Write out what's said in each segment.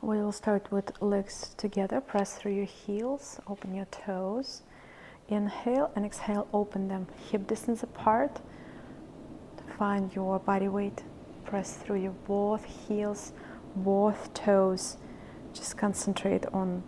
We'll start with legs together. Press through your heels, open your toes. Inhale and exhale, open them hip distance apart. Find your body weight. Press through your both heels, both toes. Just concentrate on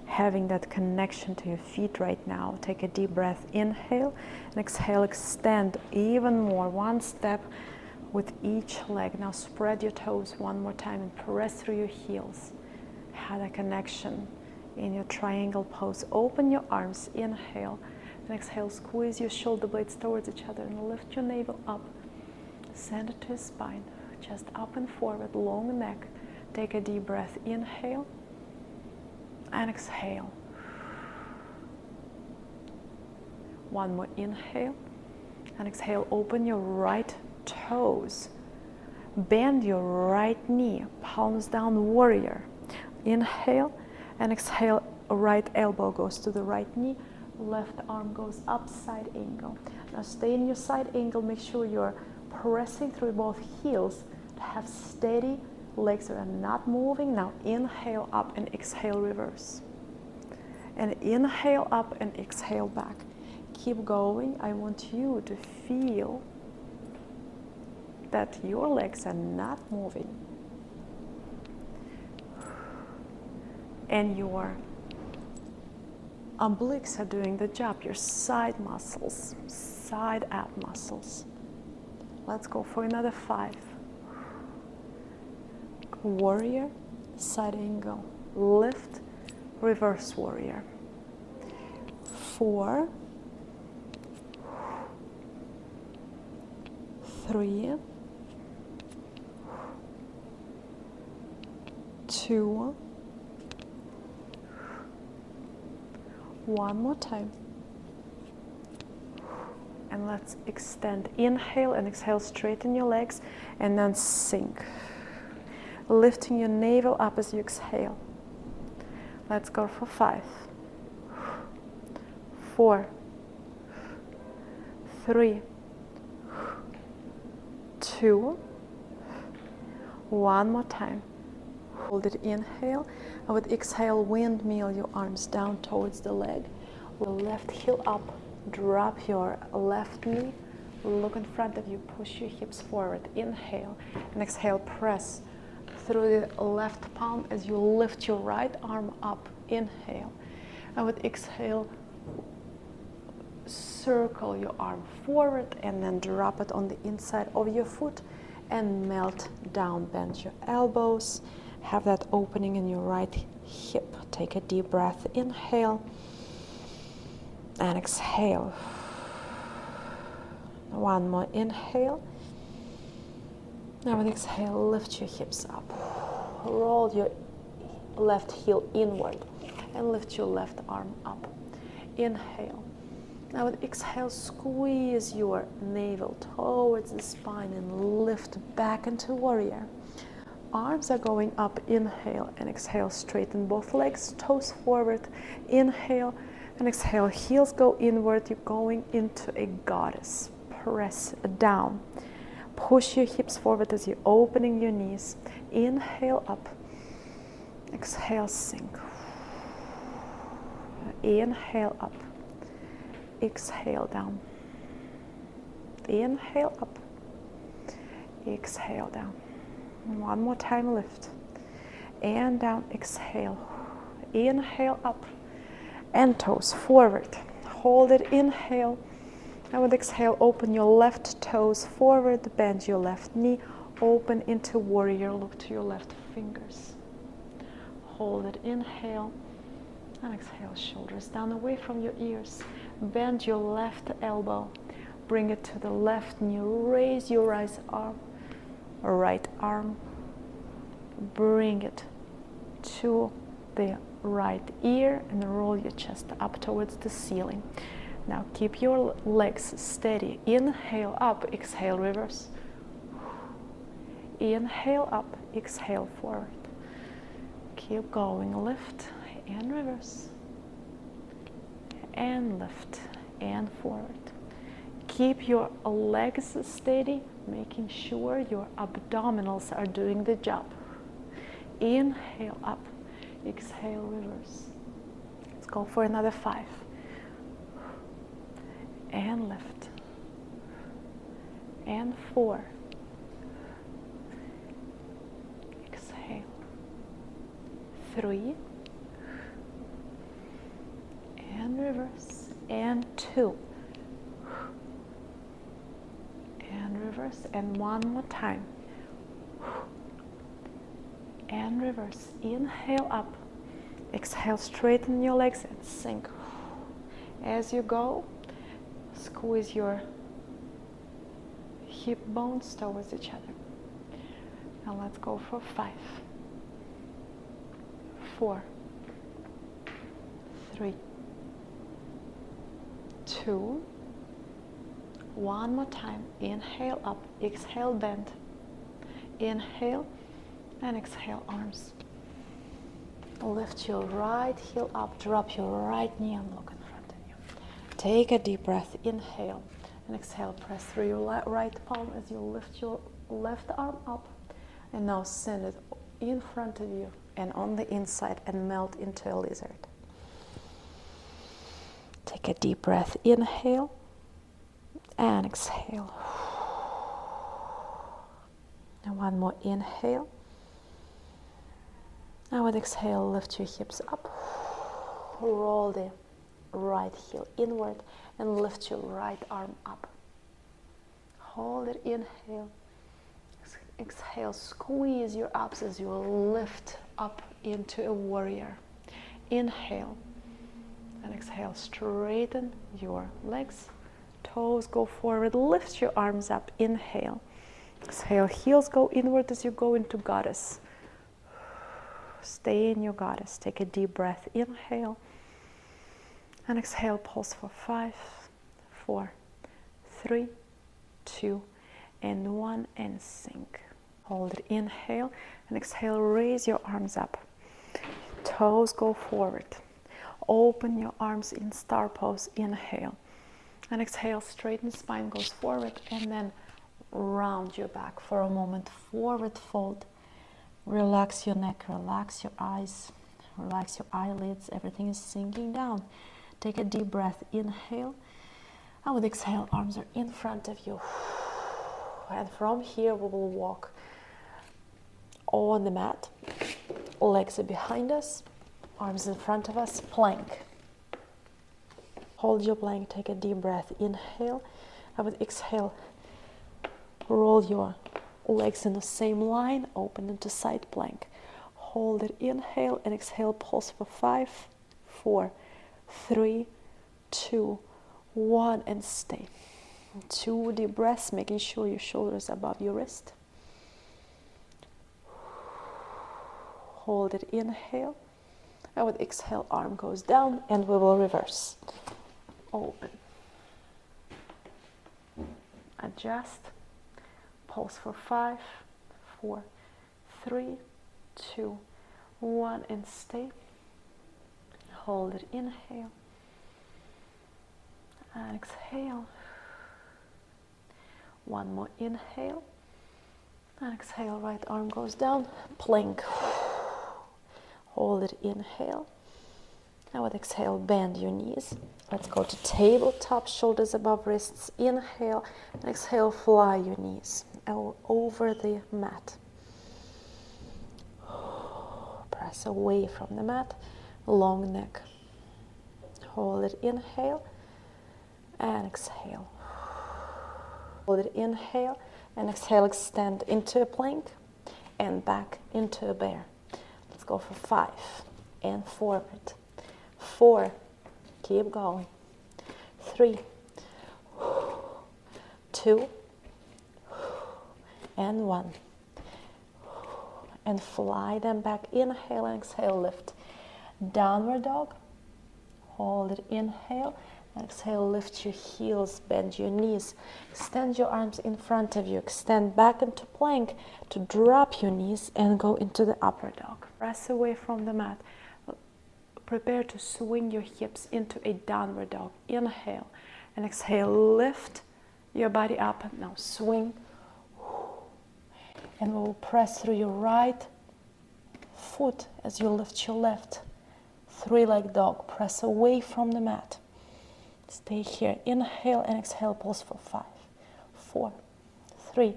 having that connection to your feet right now. Take a deep breath. Inhale and exhale, extend even more. One step with each leg. Now spread your toes one more time and press through your heels. Have a connection in your triangle pose. Open your arms. Inhale and exhale. Squeeze your shoulder blades towards each other and lift your navel up. Send it to your spine. Just up and forward. Long neck. Take a deep breath. Inhale and exhale. One more. Inhale and exhale. Open your right toes. Bend your right knee. Palms down, warrior. Inhale and exhale. Right elbow goes to the right knee. Left arm goes up, side angle. Now stay in your side angle. Make sure you're pressing through both heels to have steady legs that are not moving. Now inhale up and exhale reverse. And inhale up and exhale back. Keep going. I want you to feel that your legs are not moving. And your obliques are doing the job, your side muscles, side ab muscles. Let's go for another 5. Warrior, side angle, lift, reverse warrior. 4, 3, 2, one more time. And let's extend. Inhale and exhale, straighten your legs and then sink. Lifting your navel up as you exhale. Let's go for 5, 4, 3, 2, one more time. Hold it. Inhale. And with exhale, windmill your arms down towards the leg. Left heel up. Drop your left knee. Look in front of you. Push your hips forward. Inhale. And exhale. Press through the left palm as you lift your right arm up. Inhale. And with exhale, circle your arm forward and then drop it on the inside of your foot and melt down. Bend your elbows. Have that opening in your right hip. Take a deep breath. Inhale and exhale. One more. Inhale. Now with exhale, lift your hips up. Roll your left heel inward and lift your left arm up. Inhale. Now with exhale, squeeze your navel towards the spine and lift back into warrior. Arms are going up. Inhale and exhale. Straighten both legs, toes forward. Inhale and exhale. Heels go inward. You're going into a goddess. Press down. Push your hips forward as you're opening your knees. Inhale up. Exhale, sink. Inhale up. Exhale down. Inhale up. Exhale down. One more time, lift. And down, exhale. Inhale up. And toes forward. Hold it, inhale. And with exhale, open your left toes forward. Bend your left knee. Open into warrior. Look to your left fingers. Hold it, inhale. And exhale, shoulders down away from your ears. Bend your left elbow. Bring it to the left knee. Raise your right arm. Bring it to the right ear and roll your chest up towards the ceiling. Now keep your legs steady. Inhale up, exhale, reverse. Inhale up, exhale, forward. Keep going, lift and reverse. And lift and forward. Keep your legs steady, making sure your abdominals are doing the job. Inhale up, exhale, reverse. Let's go for another 5. And lift. And 4. Exhale. 3. And reverse. And 2. And reverse. And one more time. And reverse. Inhale up. Exhale, straighten your legs and sink. As you go, squeeze your hip bones towards each other. Now let's go for 5, 4, 3, 2, one more time. Inhale up, exhale, bend. Inhale and exhale, arms. Lift your right heel up, drop your right knee and look in front of you. Take a deep breath, inhale and exhale. Press through your right palm as you lift your left arm up. And now send it in front of you and on the inside and melt into a lizard. Take a deep breath, inhale and exhale. And one more inhale. Now with exhale, lift your hips up. Roll the right heel inward and lift your right arm up. Hold it, inhale. Exhale, squeeze your abs as you lift up into a warrior. Inhale and exhale, straighten your legs. Toes go forward, lift your arms up, inhale. Exhale, heels go inward as you go into goddess. Stay in your goddess. Take a deep breath, inhale. And exhale, pulse for 5, 4, 3, 2, and 1, and sink. Hold it, inhale, and exhale, raise your arms up. Toes go forward. Open your arms in star pose, inhale. And exhale, straighten spine goes forward, and then round your back for a moment, forward fold. Relax your neck, relax your eyes, relax your eyelids, everything is sinking down. Take a deep breath, inhale, and with exhale, arms are in front of you. And from here, we will walk on the mat. Legs are behind us, arms in front of us, plank. Hold your plank, take a deep breath, inhale, and with exhale, roll your legs in the same line, open into side plank. Hold it, inhale and exhale, pulse for 5, 4, 3, 2, 1, and stay. 2 deep breaths, making sure your shoulders above your wrist. Hold it, inhale, and with exhale, arm goes down, and we will reverse. Open. Adjust. Pulse for 5, 4, 3, 2, 1, and stay. Hold it, inhale, and exhale. One more inhale, and exhale, right arm goes down, plank. Hold it, inhale, and with exhale, bend your knees. Let's go to tabletop, shoulders above wrists, inhale, and exhale, fly your knees over the mat. Press away from the mat, long neck. Hold it, inhale, and exhale. Hold it, inhale, and exhale, extend into a plank, and back into a bear. Let's go for 5, and forward. 4, keep going. 3, 2, and 1. And fly them back. Inhale and exhale, lift. Downward dog. Hold it, inhale. And exhale, lift your heels, bend your knees. Extend your arms in front of you. Extend back into plank to drop your knees and go into the upper dog. Press away from the mat. Prepare to swing your hips into a downward dog. Inhale and exhale, lift your body up. Now swing. And we will press through your right foot as you lift your left. 3-leg dog. Press away from the mat. Stay here. Inhale and exhale. Pulse for 5, 4, 3,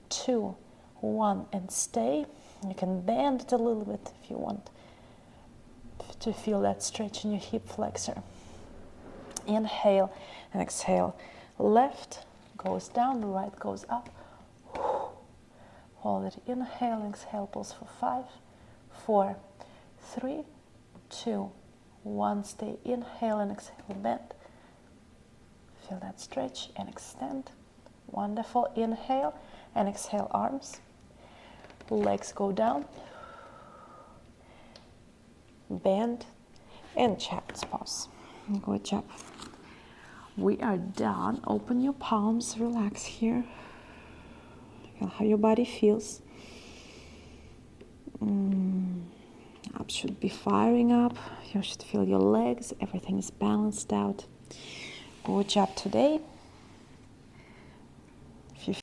2, 1. And stay. You can bend it a little bit if you want to feel that stretch in your hip flexor. Inhale and exhale. Left goes down, the right goes up. Hold it. Inhale and exhale. Pulse for 5, 4, 3, 2, 1. Stay. Inhale and exhale. Bend. Feel that stretch and extend. Wonderful. Inhale and exhale. Arms. Legs go down. Bend and child's pose. Good job. We are done. Open your palms. Relax here. Feel how your body feels. Up should be firing up. You should feel your legs. Everything is balanced out. Good job today.